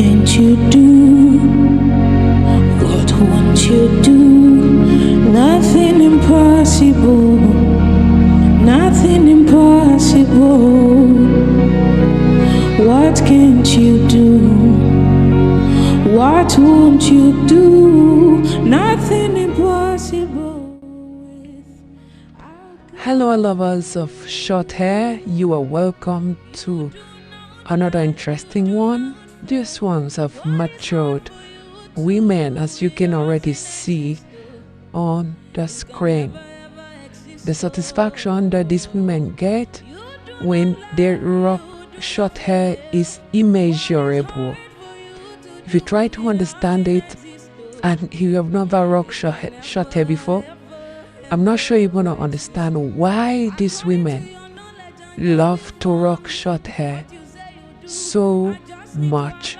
can't you do? What won't you do? Nothing impossible. Nothing impossible. What can't you do? What won't you do? Nothing impossible. Hello, lovers of short hair. You are welcome to another interesting one. These ones have matured women, as you can already see on the screen. The satisfaction that these women get when they rock short hair is immeasurable. If you try to understand it and you have never rocked short hair before, I'm not sure you're going to understand why these women love to rock short hair so much.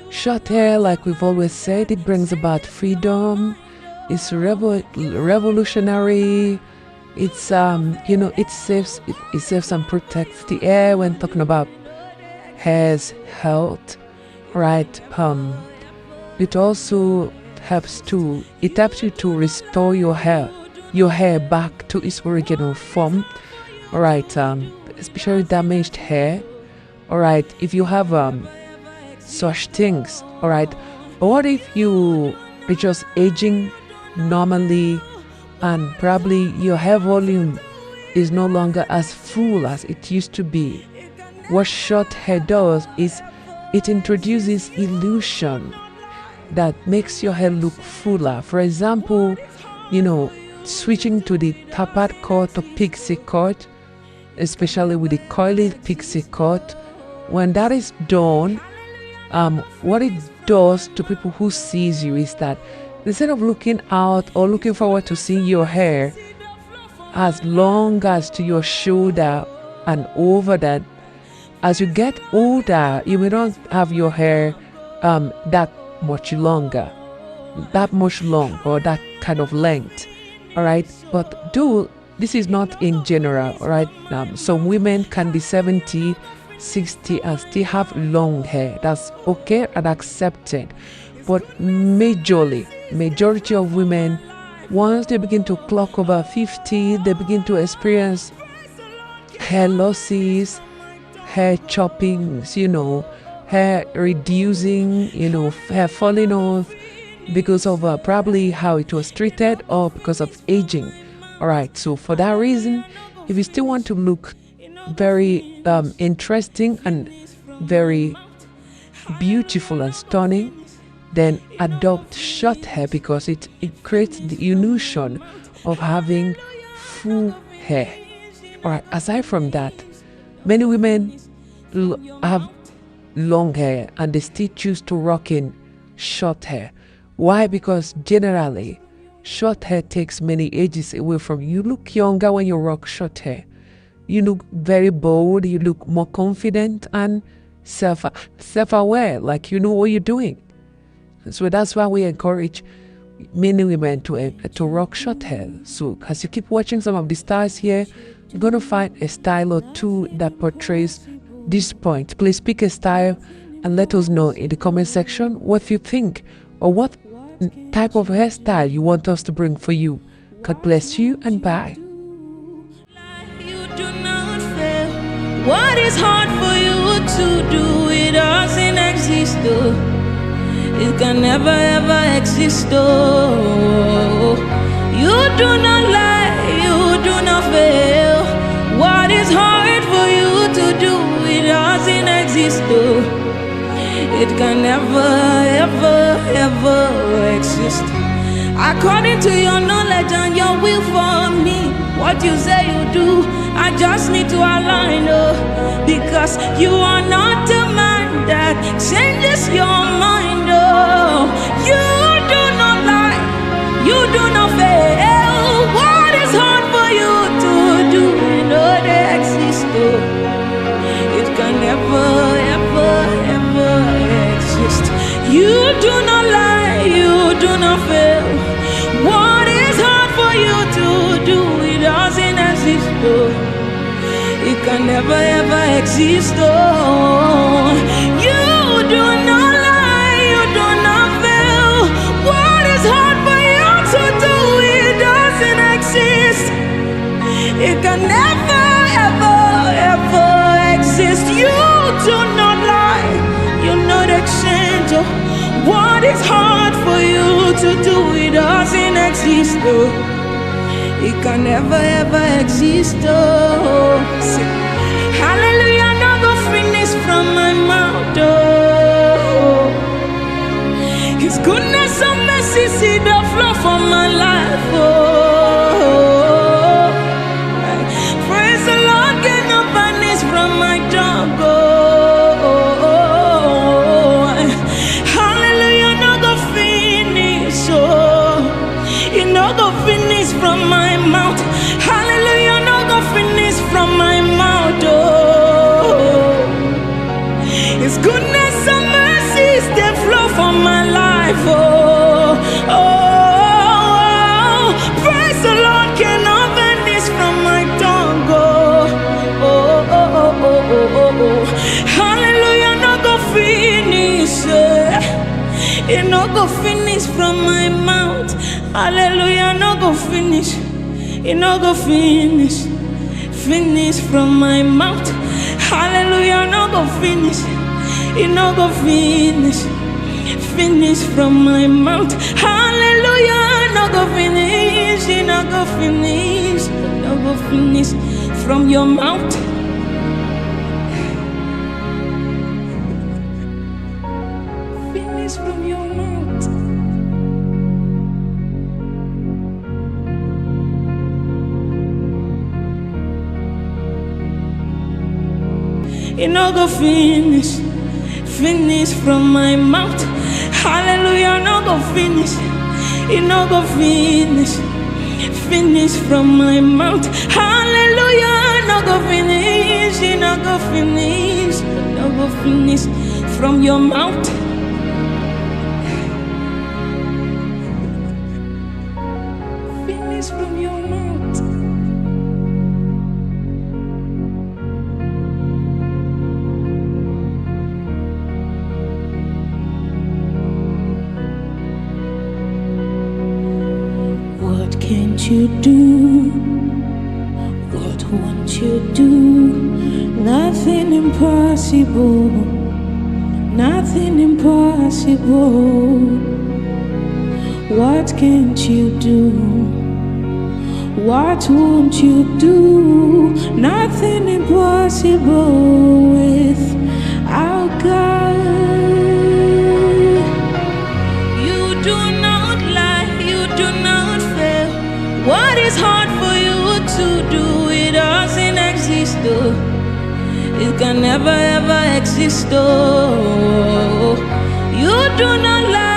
Short hair, like we've always said, it brings about freedom. It's revolutionary. It's it saves and protects the hair when talking about hair's health, right? It also helps you to restore your hair back to its original form, all right? Especially damaged hair, all right? If you have such things, all right? But what if you are just aging normally and probably your hair volume is no longer as full as it used to be? What short hair does is it introduces illusion that makes your hair look fuller. For example, switching to the tapered cut or pixie cut, especially with the coily pixie cut, when that is done, what it does to people who sees you is that instead of looking out or looking forward to seeing your hair as long as to your shoulder and over that, as you get older, you may not have your hair that much longer, or that kind of length, all right? But this is not in general, all right? Some women can be 70, 60 and still have long hair. That's okay and accepted. But majority of women, once they begin to clock over 50, they begin to experience hair losses, hair choppings, hair reducing, hair falling off because of probably how it was treated or because of aging. All right, so for that reason, if you still want to look very interesting and very beautiful and stunning, then adopt short hair because it creates the illusion of having full hair. All right, aside from that, many women have long hair and they still choose to rock in short hair. Why? Because generally short hair takes many ages away from you. You look younger when you rock short hair. You look very bold, you look more confident and self-aware, like you know what you're doing. So that's why we encourage many women to rock short hair. So as you keep watching some of the styles here, you're going to find a style or two that portrays this point. Please pick a style and let us know in the comment section what you think or what type of hairstyle you want us to bring for you. God bless you and bye. What is hard for you to do? It doesn't exist, though. It can never ever exist, though. You do not lie, you do not fail. What is hard for you to do? It doesn't exist, though. It can never ever ever exist. According to your knowledge and your will for me, what you say you do, I just need to align, because you are not a man that changes your mind, you do not lie, you do not fail. What is hard for you to do, they exist, it can never ever ever exist. You do not lie, you do not fail. What is hard for you to do, it doesn't exist, it can never ever exist, you do not lie, you not exchange. Oh. What is hard for you to do, it doesn't exist. Oh. It can never ever exist. Oh. Say, hallelujah, no go finish from my mouth. Oh. His goodness and mercy see the flow from my life. Oh. Praise the Lord, get no vanish from my tongue. Oh. Hallelujah, no go finish. Oh. It no go finish from my mouth. Hallelujah, no go finish from my mouth. Oh. His goodness and mercies they flow from my life. Oh, oh, oh. Praise the Lord, cannot vanish from my tongue. Oh, oh, oh, oh, oh, oh, oh. Hallelujah, no go finish. It no go finish from my mouth. Hallelujah, no go finish. It no go finish. Finish from my mouth. Hallelujah, no go finish. It no go finish. Finish from my mouth. Hallelujah, no go finish. It no go finish. No go finish from your mouth. Finish from your mouth. It no go finish. Finish from my mouth. Hallelujah, no go finish. It no go finish. Finish from my mouth. Hallelujah, no go finish. It no go finish. No go finish from your mouth. Finish from your mouth. Can't you do what won't you do? Nothing impossible, nothing impossible. What can't you do? What won't you do? Nothing impossible with our God. You do not lie, you do not fail. What is hard for you to do, it doesn't exist. Oh. It can never ever exist. Oh. You do not lie.